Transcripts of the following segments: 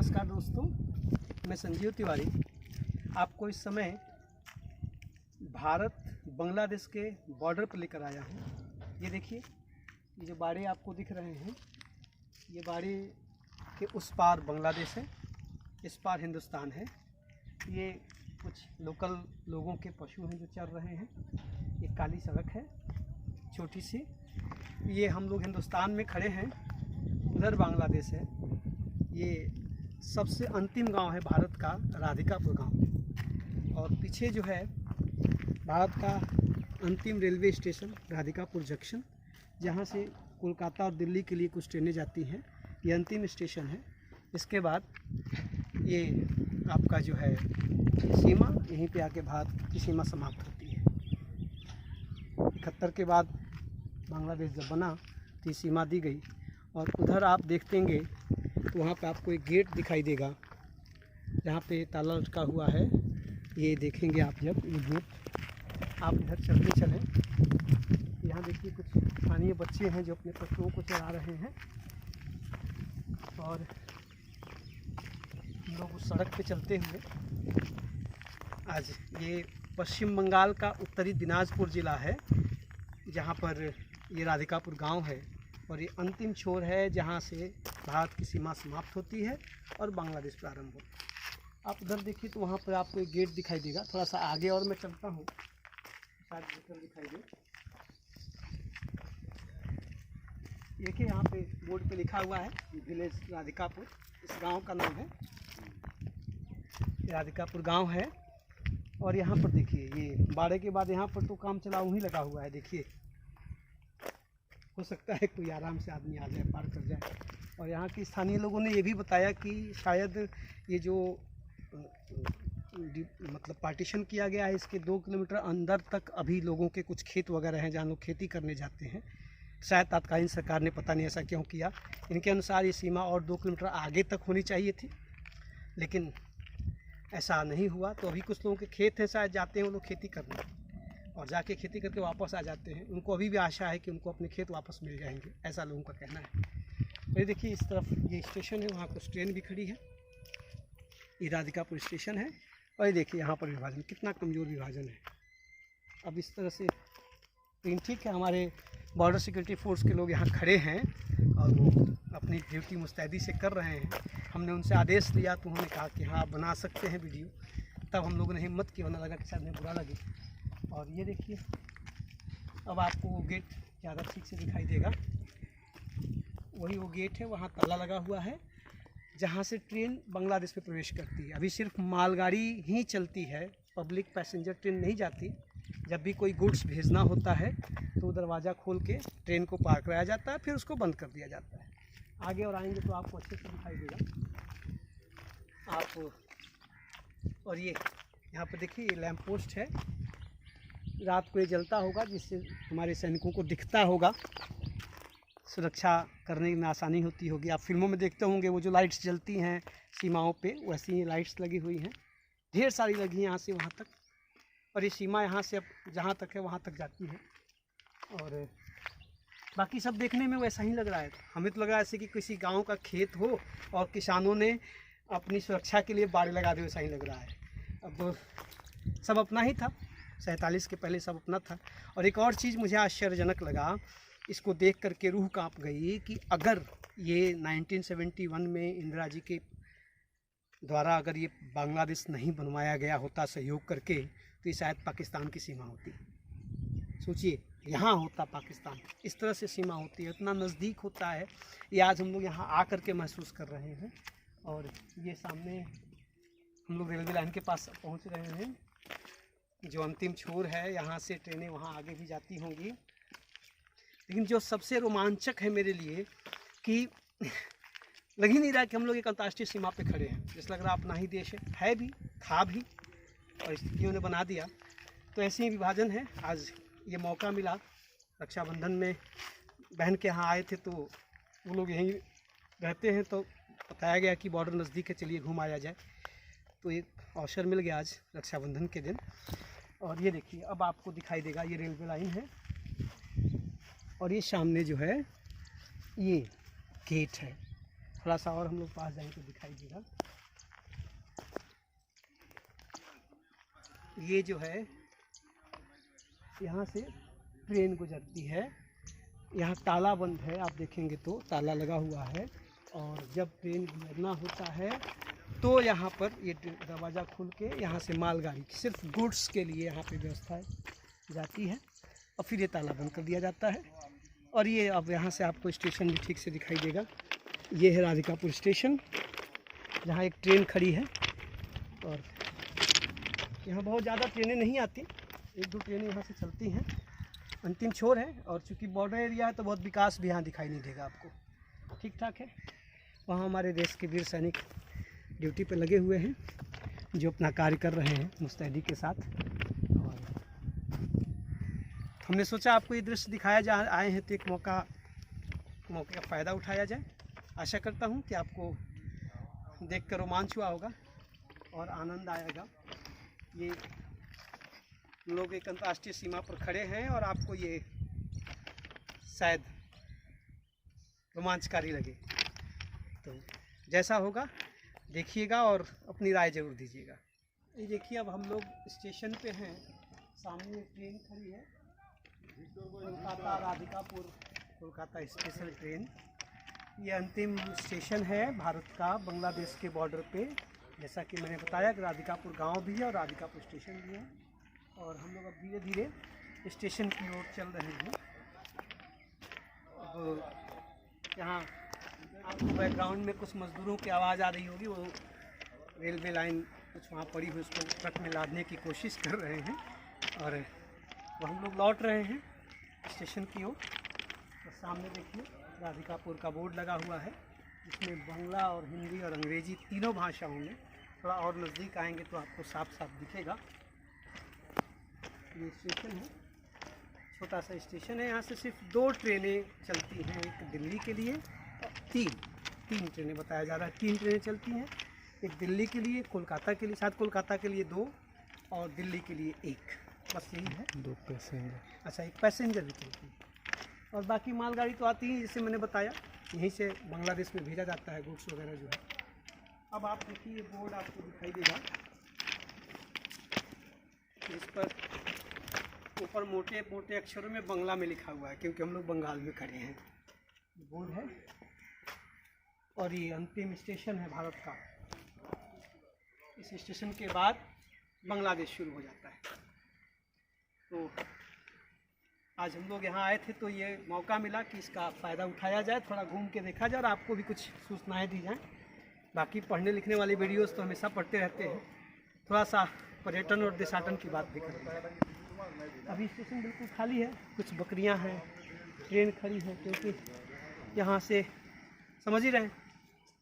नमस्कार दोस्तों, मैं संजीव तिवारी आपको इस समय भारत बांग्लादेश के बॉर्डर पर लेकर आया हूँ। ये देखिए, ये जो बाड़े आपको दिख रहे हैं, ये बाड़े के उस पार बांग्लादेश है, इस पार हिंदुस्तान है। ये कुछ लोकल लोगों के पशु हैं जो चर रहे हैं। ये काली सड़क है छोटी सी। ये हम लोग हिंदुस्तान में खड़े हैं, उधर बांग्लादेश है। ये सबसे अंतिम गांव है भारत का, राधिकापुर गांव। और पीछे जो है भारत का अंतिम रेलवे स्टेशन राधिकापुर जंक्शन, जहां से कोलकाता और दिल्ली के लिए कुछ ट्रेनें जाती हैं। ये अंतिम स्टेशन है। इसके बाद ये आपका जो है सीमा, यहीं पे आके भारत की सीमा समाप्त होती है। 71 के बाद बांग्लादेश जब बना तो ये सीमा दी गई। और उधर आप देखेंगे तो वहाँ पे आपको एक गेट दिखाई देगा, जहाँ पे ताला लटका हुआ है। ये देखेंगे आप जब ये गेट, आप इधर चलते चलें। यहाँ देखिए कुछ स्थानीय बच्चे हैं जो अपने पशुओं को चरा रहे हैं। और हम लोग उस सड़क पे चलते हुए आज ये पश्चिम बंगाल का उत्तरी दिनाजपुर ज़िला है, जहाँ पर ये राधिकापुर गांव है। और ये अंतिम छोर है जहाँ से भारत की सीमा समाप्त होती है और बांग्लादेश प्रारंभ होता है। आप उधर देखिए तो वहाँ पर आपको एक गेट दिखाई देगा। थोड़ा सा आगे और मैं चलता हूँ, शायद भीतर दिखाई दे। देखिए यहाँ पे बोर्ड पे लिखा हुआ है विलेज राधिकापुर, इस गांव का नाम है। राधिकापुर गांव है। और यहाँ पर देखिए, ये बाड़े के बाद यहाँ पर तो काम चलाऊ ही लगा हुआ है। देखिए, हो सकता है कोई आराम से आदमी आ जाए, पार कर जाए। और यहाँ के स्थानीय लोगों ने ये भी बताया कि शायद ये जो मतलब पार्टीशन किया गया है, इसके 2 किलोमीटर अंदर तक अभी लोगों के कुछ खेत वगैरह हैं जहाँ लोग खेती करने जाते हैं। शायद तत्कालीन सरकार ने पता नहीं ऐसा क्यों किया। इनके अनुसार ये सीमा और 2 किलोमीटर आगे तक होनी चाहिए थी, लेकिन ऐसा नहीं हुआ। तो अभी कुछ लोगों के खेत हैं, शायद जाते हैं वो लोग खेती करने, और जाके खेती करके वापस आ जाते हैं। उनको अभी भी आशा है कि उनको अपने खेत वापस मिल जाएंगे, ऐसा लोगों का कहना है। ये देखिए, इस तरफ ये स्टेशन है, वहाँ कुछ ट्रेन भी खड़ी है। ये राधिकापुर स्टेशन है। और ये देखिए यहाँ पर विभाजन, कितना कमज़ोर विभाजन है। अब इस तरह से ठीक है, हमारे बॉर्डर सिक्योरिटी फोर्स के लोग यहाँ खड़े हैं और वो अपनी ड्यूटी मुस्तैदी से कर रहे हैं। हमने उनसे आदेश लिया तो उन्होंने कहा कि हाँ आप बना सकते हैं वीडियो। तब हम लोगों ने हिम्मत की, होने लगा कि शायद हमें बुरा लगे। और ये देखिए, अब आपको वो गेट ज़्यादा ठीक से दिखाई देगा। वही वो गेट है, वहाँ ताला लगा हुआ है जहाँ से ट्रेन बांग्लादेश में प्रवेश करती है। अभी सिर्फ मालगाड़ी ही चलती है, पब्लिक पैसेंजर ट्रेन नहीं जाती। जब भी कोई गुड्स भेजना होता है तो दरवाज़ा खोल के ट्रेन को पार कराया जाता है, फिर उसको बंद कर दिया जाता है। आगे और आएंगे तो आपको अच्छे से दिखाई देगा आप। और ये यहाँ पर देखिए, ये लैंप पोस्ट है। रात को ये जलता होगा, जिससे हमारे सैनिकों को दिखता होगा, सुरक्षा करने में आसानी होती होगी। आप फिल्मों में देखते होंगे वो जो लाइट्स जलती हैं सीमाओं पे, वैसी ही लाइट्स लगी हुई हैं, ढेर सारी लगी हैं यहाँ से वहाँ तक। और ये सीमा यहाँ से अब जहाँ तक है वहाँ तक जाती है। और बाकी सब देखने में वैसा ही लग रहा है। हमें तो लग रहा है ऐसे कि किसी गाँव का खेत हो और किसानों ने अपनी सुरक्षा के लिए बाड़े लगा दे, वैसा ही लग रहा है। अब सब अपना ही था, 47 के पहले सब अपना था। और एक और चीज़ मुझे आश्चर्यजनक लगा, इसको देख करके रूह कांप गई कि अगर ये 1971 में इंदिरा जी के द्वारा अगर ये बांग्लादेश नहीं बनवाया गया होता सहयोग करके, तो ये शायद पाकिस्तान की सीमा होती। सोचिए, यहाँ होता पाकिस्तान, इस तरह से सीमा होती है, इतना नज़दीक होता है। ये आज हम लोग यहाँ आ करके महसूस कर रहे हैं। और ये सामने हम लोग रेलवे लाइन के पास पहुँच रहे हैं, जो अंतिम छोर है। यहाँ से ट्रेनें वहाँ आगे भी जाती होंगी। लेकिन जो सबसे रोमांचक है मेरे लिए कि लग ही नहीं रहा कि हम लोग एक अंतर्राष्ट्रीय सीमा पे खड़े हैं। जैसे लग रहा अपना ही देश है भी, था भी, और स्थितियों ने बना दिया। तो ऐसे ही विभाजन है। आज ये मौका मिला, रक्षाबंधन में बहन के यहाँ आए थे, तो वो लोग यहीं रहते हैं, तो बताया गया कि बॉर्डर नज़दीक है, चलिए घूम आया जाए। तो एक अवसर मिल गया आज रक्षाबंधन के दिन। और ये देखिए, अब आपको दिखाई देगा ये रेलवे लाइन है। और ये सामने जो है ये गेट है। थोड़ा सा और हम लोग पास जाएँ तो दिखाई देगा। ये जो है यहाँ से ट्रेन गुजरती है। यहाँ ताला बंद है, आप देखेंगे तो ताला लगा हुआ है। और जब ट्रेन गुजरना होता है तो यहाँ पर ये दरवाज़ा खुल के यहाँ से मालगाड़ी सिर्फ गुड्स के लिए यहाँ पे व्यवस्था जाती है और फिर ये ताला बंद कर दिया जाता है। और ये अब यहाँ से आपको स्टेशन भी ठीक से दिखाई देगा। ये है राधिकापुर स्टेशन, जहाँ एक ट्रेन खड़ी है। और यहाँ बहुत ज़्यादा ट्रेनें नहीं आती, 1-2 ट्रेनें यहाँ से चलती हैं, अंतिम छोर है। और चूँकि बॉर्डर एरिया है तो बहुत विकास भी यहाँ दिखाई नहीं देगा आपको, ठीक ठाक है। वहाँ हमारे देश के वीर सैनिक ड्यूटी पे लगे हुए हैं, जो अपना कार्य कर रहे हैं मुस्तैदी के साथ। और हमने सोचा आपको ये दृश्य दिखाया जा आए हैं तो एक मौके का फ़ायदा उठाया जाए। आशा करता हूँ कि आपको देखकर रोमांच हुआ होगा और आनंद आएगा। ये लोग एक अंतर्राष्ट्रीय सीमा पर खड़े हैं और आपको ये शायद रोमांचकारी लगे। तो जैसा होगा देखिएगा और अपनी राय ज़रूर दीजिएगा। ये देखिए, अब हम लोग स्टेशन पे हैं, सामने ट्रेन खड़ी है, कोलकाता राधिकापुर कोलकाता स्पेशल ट्रेन। ये अंतिम स्टेशन है भारत का बांग्लादेश के बॉर्डर पे। जैसा कि मैंने बताया कि राधिकापुर गांव भी है और राधिकापुर स्टेशन भी है। और हम लोग अब धीरे धीरे स्टेशन की ओर चल रहे हैं। अब यहाँ आपको बैकग्राउंड में कुछ मज़दूरों की आवाज़ आ रही होगी, वो रेलवे लाइन कुछ वहाँ पड़ी हुई उसको ट्रक में लादने की कोशिश कर रहे हैं। और वो हम लोग लौट रहे हैं स्टेशन की ओर। तो सामने देखिए राधिकापुर का बोर्ड लगा हुआ है, जिसमें बांग्ला और हिंदी और अंग्रेजी तीनों भाषाओं में। थोड़ा और नज़दीक आएंगे तो आपको साफ साफ दिखेगा। ये स्टेशन है, छोटा सा स्टेशन है। यहाँ से सिर्फ 2 ट्रेनें चलती हैं, एक दिल्ली के लिए और 3 ट्रेनें बताया जा रहा है। 3 ट्रेनें चलती हैं, एक दिल्ली के लिए, कोलकाता के लिए, शायद कोलकाता के लिए 2 और दिल्ली के लिए 1, बस यही है। 2 पैसेंजर। अच्छा, एक पैसेंजर भी चलती है। और बाकी मालगाड़ी तो आती है, जैसे मैंने बताया, यहीं से बांग्लादेश में भेजा जाता है गुड्स वगैरह जो है। अब आप देखिए, ये बोर्ड आपको दिखाई देगा, इस पर ऊपर मोटे मोटे अक्षरों में बांग्ला में लिखा हुआ है, क्योंकि हम लोग बंगाल में खड़े हैं। बोर्ड है और ये अंतिम स्टेशन है भारत का। इस स्टेशन के बाद बांग्लादेश शुरू हो जाता है। तो आज हम लोग यहाँ आए थे तो ये मौका मिला कि इसका फ़ायदा उठाया जाए, थोड़ा घूम के देखा जाए और आपको भी कुछ सूचनाएं दी जाएं। बाकी पढ़ने लिखने वाली वीडियोस तो हमेशा पढ़ते रहते हैं, थोड़ा सा पर्यटन और देशाटन की बात भी करते हैं। अभी स्टेशन बिल्कुल खाली है, कुछ बकरियां हैं, ट्रेन खड़ी है, क्योंकि यहाँ से समझ ही रहे हैं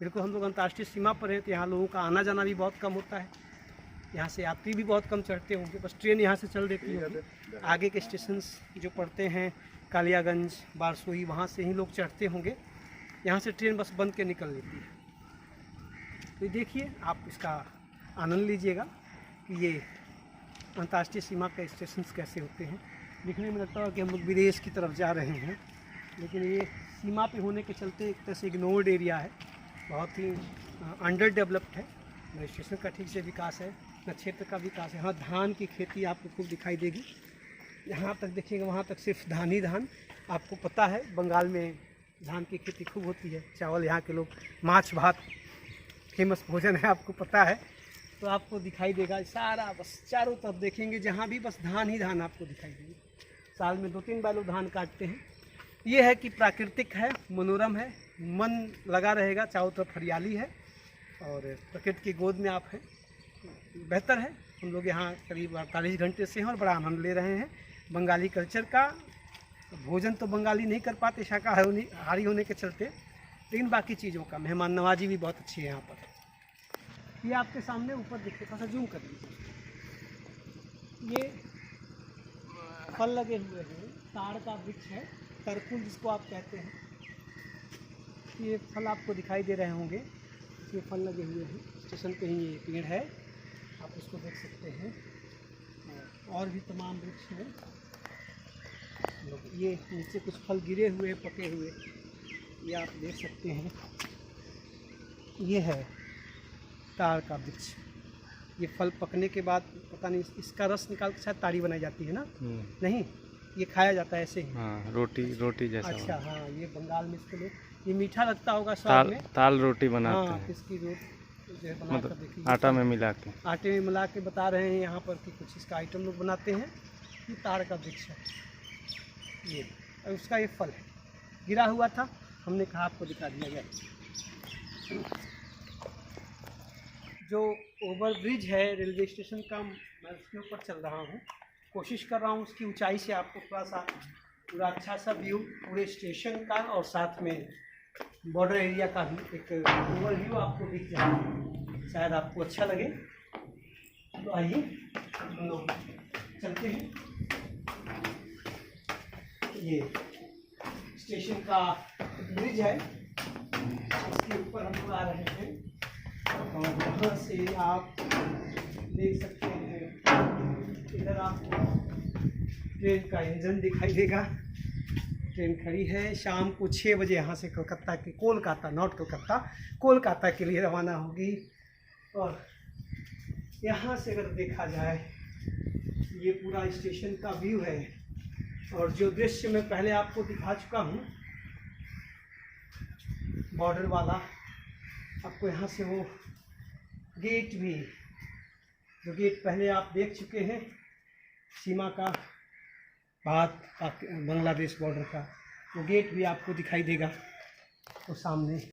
बिल्कुल हम लोग अंतर्राष्ट्रीय सीमा पर हैं, तो यहाँ लोगों का आना जाना भी बहुत कम होता है। यहाँ से यात्री भी बहुत कम चढ़ते होंगे, बस ट्रेन यहाँ से चल देती होगी। आगे के स्टेशंस जो पड़ते हैं, कालियागंज, बारसोई, वहाँ से ही लोग चढ़ते होंगे। यहाँ से ट्रेन बस बंद के निकल लेती है। तो देखिए, आप इसका आनंद लीजिएगा कि ये अंतर्राष्ट्रीय सीमा के स्टेशंस कैसे होते हैं। दिखने में लगता है कि हम लोग विदेश की तरफ जा रहे हैं, लेकिन ये सीमा पे होने के चलते एक तरह से इग्नोर्ड एरिया है, बहुत ही अंडर डेवलप्ड है। न स्टेशन का ठीक से विकास है, न क्षेत्र का विकास है। हाँ, धान की खेती आपको खूब दिखाई देगी, यहाँ तक देखिएगा, वहाँ तक सिर्फ धान ही धान। आपको पता है बंगाल में धान की खेती खूब होती है, चावल यहाँ के लोग, माछ भात फेमस भोजन है, आपको पता है। तो आपको दिखाई देगा सारा, बस चारों तरफ देखेंगे जहाँ भी बस धान ही धान आपको दिखाई देगी। साल में 2-3 बार लोग धान काटते हैं। ये है कि प्राकृतिक है, मनोरम है, मन लगा रहेगा, चारों तरफ हरियाली है और प्रकृति की गोद में आप हैं, बेहतर है। हम लोग यहाँ करीब 48 घंटे से हैं और बड़ा आनंद ले रहे हैं बंगाली कल्चर का। भोजन तो बंगाली नहीं कर पाते शाकाहारी होने के चलते, लेकिन बाकी चीज़ों का मेहमान नवाजी भी बहुत अच्छी है यहाँ पर। ये आपके सामने ऊपर दिखते, थोड़ा सा जूम कर लीजिए, ये फल लगे हुए हैं, ताड़ का वृक्ष है, तरकुल जिसको आप कहते हैं। ये फल आपको दिखाई दे रहे होंगे, ये फल लगे हुए हैं, स्टेशन पे ही ये पेड़ है, आप इसको देख सकते हैं। और भी तमाम वृक्ष हैं, ये नीचे कुछ फल गिरे हुए, पके हुए, ये आप देख सकते हैं। ये है ताड़ का वृक्ष। ये फल पकने के बाद पता नहीं इसका रस निकाल के शायद ताड़ी बनाई जाती है ना? नहीं, ये खाया जाता है ऐसे ही। हाँ, रोटी जैसा। अच्छा हाँ, ये बंगाल में इसको लोग, ये मीठा लगता होगा स्वाद में। ताल रोटी बनाते हाँ, हैं। इसकी रोटी जो है बना कर देखिए, आटा में मिला के। आटे में मिला के बता रहे हैं यहाँ पर कि कुछ इसका आइटम लोग बनाते हैं। ये ताड़ का वृक्ष है ये, और उसका ये फल है, गिरा हुआ था, हमने कहा आपको दिखा दिया जाए। जो ओवर ब्रिज है रेलवे स्टेशन का, मैं उसके ऊपर चल रहा हूँ, कोशिश कर रहा हूँ उसकी ऊंचाई से आपको थोड़ा सा पूरा अच्छा सा व्यू पूरे स्टेशन का और साथ में बॉर्डर एरिया का भी एक ओवरव्यू आपको दिख जाए, शायद आपको अच्छा लगे। तो आइए हम लोग चलते हैं। ये स्टेशन का ब्रिज है, इसके ऊपर हम लोग आ रहे हैं और यहाँ से आप देख सकते हैं, इधर आपको ट्रेन का इंजन दिखाई देगा। ट्रेन खड़ी है, शाम को 6 बजे यहाँ से कोलकाता के, कोलकाता नॉट कलकत्ता, कोलकाता के लिए रवाना होगी। और यहाँ से अगर देखा जाए ये पूरा स्टेशन का व्यू है, और जो दृश्य मैं पहले आपको दिखा चुका हूँ बॉर्डर वाला, आपको यहाँ से वो गेट भी, जो गेट पहले आप देख चुके हैं सीमा का, भारत बांग्लादेश बॉर्डर का, वो गेट भी आपको दिखाई देगा। तो सामने